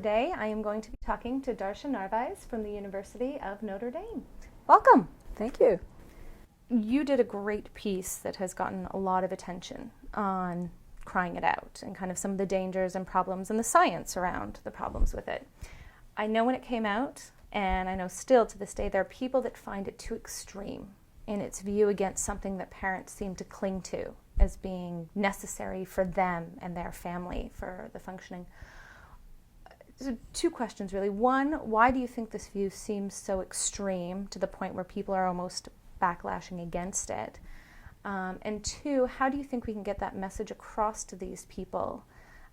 today I am going to be talking to Darcia Narvaez from the University of Notre Dame. Welcome. Thank you. You did a great piece that has gotten a lot of attention on crying it out and kind of some of the dangers and problems and the science around the problems with it. I know when it came out, and I know still to this day, there are people that find it too extreme in its view against something that parents seem to cling to as being necessary for them and their family for the functioning. So two questions really. One, why do you think this view seems so extreme to the point where people are almost backlashing against it? And two, how do you think we can get that message across to these people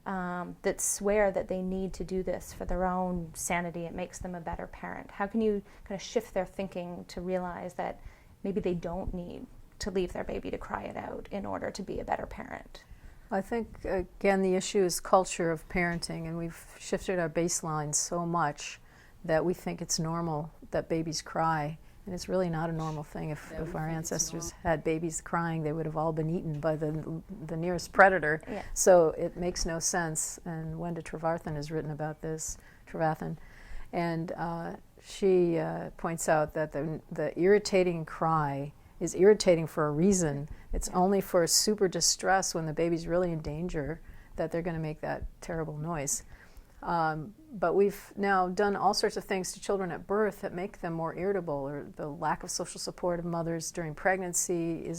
that swear that they need to do this for their own sanity? It makes them a better parent. How can you kind of shift their thinking to realize that maybe they don't need to leave their baby to cry it out in order to be a better parent? I think, again, the issue is culture of parenting, and we've shifted our baseline so much that we think it's normal that babies cry, and it's really not a normal thing. If our ancestors had babies crying, they would have all been eaten by the nearest predator. Yeah. So it makes no sense, and Wenda Trevarthen has written about this, and she points out that the irritating cry is irritating for a reason. It's only for super distress when the baby's really in danger that they're going to make that terrible noise. But we've now done all sorts of things to children at birth that make them more irritable, or the lack of social support of mothers during pregnancy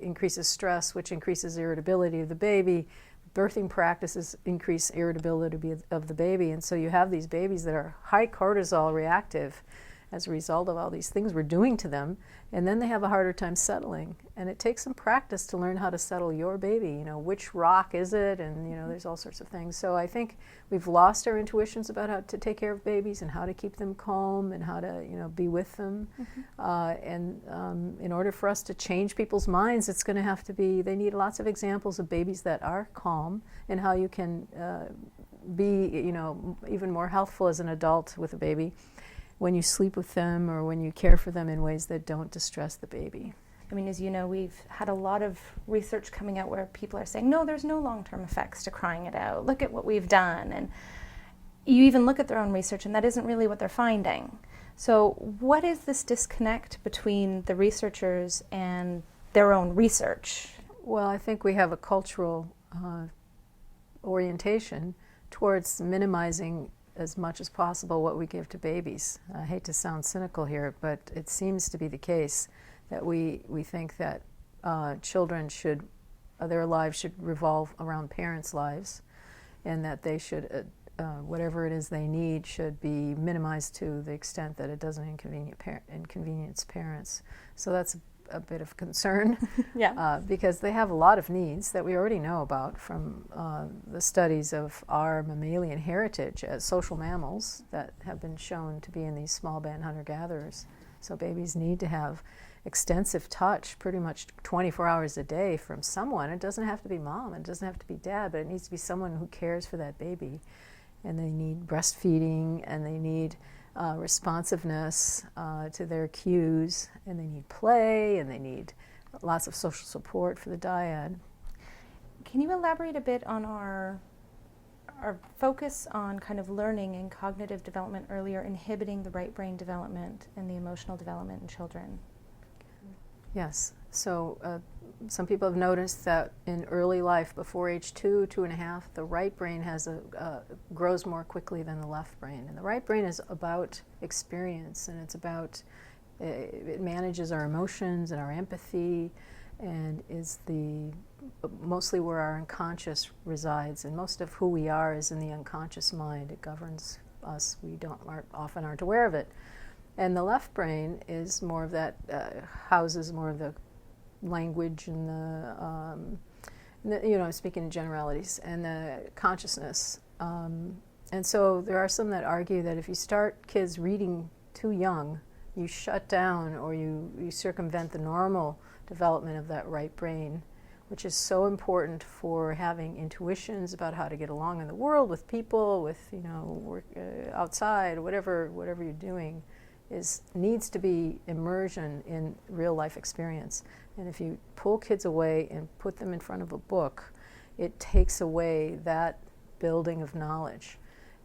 increases stress, which increases irritability of the baby. Birthing practices increase irritability of the baby, and so you have these babies that are high cortisol reactive as a result of all these things we're doing to them, and then they have a harder time settling. And it takes some practice to learn how to settle your baby. You know, which rock is it? And, you know, there's all sorts of things. So I think we've lost our intuitions about how to take care of babies and how to keep them calm and how to, you know, be with them. In order for us to change people's minds, it's going to have to be, they need lots of examples of babies that are calm and how you can be, you know, even more healthful as an adult with a baby when you sleep with them or when you care for them in ways that don't distress the baby. I mean, as you know, we've had a lot of research coming out where people are saying, no, there's no long-term effects to crying it out. Look at what we've done. And you even look at their own research, and that isn't really what they're finding. So what is this disconnect between the researchers and their own research? Well, I think we have a cultural orientation towards minimizing as much as possible what we give to babies. I hate to sound cynical here, but it seems to be the case that we think that children should, their lives should revolve around parents' lives, and that they should, whatever it is they need should be minimized to the extent that it doesn't inconvenience parents. So that's a bit of concern. Yeah. Because they have a lot of needs that we already know about from the studies of our mammalian heritage as social mammals that have been shown to be in these small band hunter-gatherers. So babies need to have extensive touch pretty much 24 hours a day from someone. It doesn't have to be mom, it doesn't have to be dad, but it needs to be someone who cares for that baby. And they need breastfeeding, and they need responsiveness to their cues, and they need play, and they need lots of social support for the dyad. Can you elaborate a bit on our focus on kind of learning and cognitive development earlier, inhibiting the right brain development and the emotional development in children? Yes. So some people have noticed that in early life, before age 2.5, the right brain grows more quickly than the left brain. And the right brain is about experience, and it's about, it manages our emotions and our empathy, and is mostly where our unconscious resides. And most of who we are is in the unconscious mind. It governs us. We often aren't aware of it. And the left brain is more of that, houses more of the language and you know, speaking in generalities, and the consciousness. And so there are some that argue that if you start kids reading too young, you shut down or you circumvent the normal development of that right brain, which is so important for having intuitions about how to get along in the world with people, with, you know, work, outside, whatever you're doing. Needs to be immersion in real life experience. And if you pull kids away and put them in front of a book, it takes away that building of knowledge.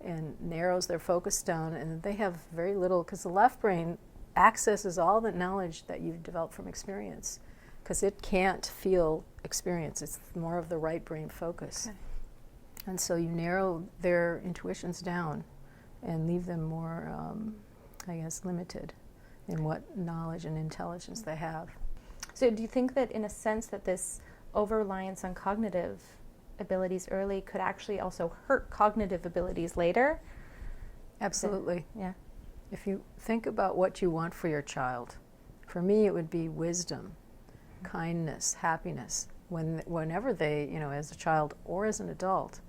and narrows their focus down, and they have very little, because the left brain accesses all the knowledge that you've developed from experience, because it can't feel experience. It's more of the right brain focus. Okay. And so you narrow their intuitions down and leave them more, I guess, limited in what knowledge and intelligence they have. So do you think that in a sense that this over-reliance on cognitive abilities early could actually also hurt cognitive abilities later? Absolutely. Yeah. If you think about what you want for your child, for me it would be wisdom, kindness, happiness. Whenever they, as a child or as an adult,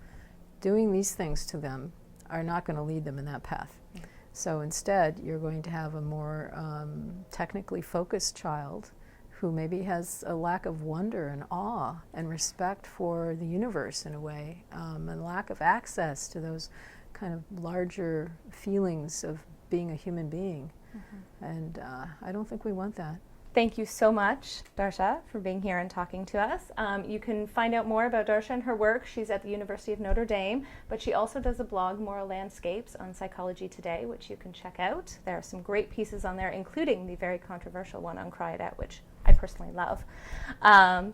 doing these things to them are not going to lead them in that path. Mm-hmm. So instead, you're going to have a more technically focused child who maybe has a lack of wonder and awe and respect for the universe in a way, and lack of access to those kind of larger feelings of being a human being. Mm-hmm. And I don't think we want that. Thank you so much, Darcia, for being here and talking to us. You can find out more about Darcia and her work. She's at the University of Notre Dame, but she also does a blog, Moral Landscapes, on Psychology Today, which you can check out. There are some great pieces on there, including the very controversial one on Cry It Out, which I personally love.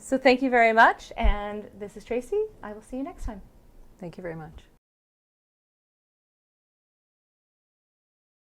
So thank you very much, and this is Tracy. I will see you next time. Thank you very much.